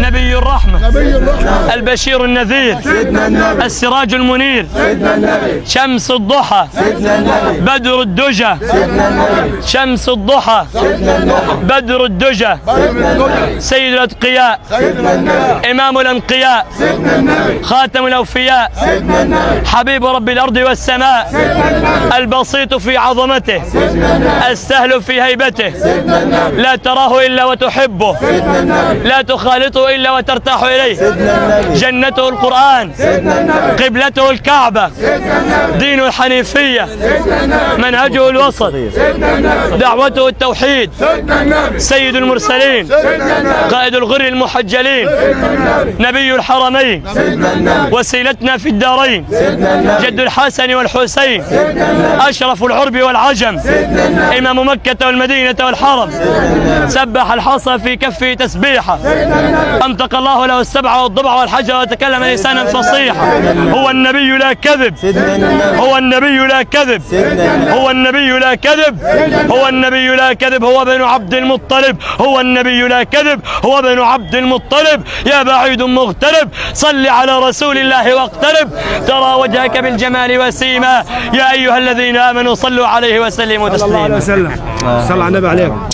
نبي الرحمة، البشير النذير، السراج المنير، شمس الضحى، بدر الدجى، شمس الضحى، بدر الدجى، سيد الأتقياء، إمام الأنقياء، خاتم الأوفياء، حبيب رب الأرض والسماء، البسيط في عظمته، السهل في هيبته، لا تراه إلا وتحبه، لا تخالطه إلا وترتاح إليه، جنته القرآن، قبلته الكعبة، دينه الحنيفية، منهجه الوسط، دعوته التوحيد، سيد المرسلين، قائد الغر المحجلين، نبي الحرمين، وسيلتنا في الدارين، جد الحسن والحسين، أشرف العرب والعجم، إمام مكة والمدينة والحرم، سبح الحصى في كفه تسبيحا، أنطق الله له السبع والضبع والحجر وتكلم لسانا فصيحا. هو النبي لا كذب، هو النبي لا كذب، هو النبي لا كذب، هو النبي لا كذب، هو ابن عبد المطلب، هو النبي لا كذب، هو ابن عبد المطلب. يا بعيد مغترب صل على رسول الله واقترب، ترى وجهك بالجمال وسيما. يا أيها الذين آمنوا صلوا عليه وسلموا تسليما. صلى على النبي عليكم.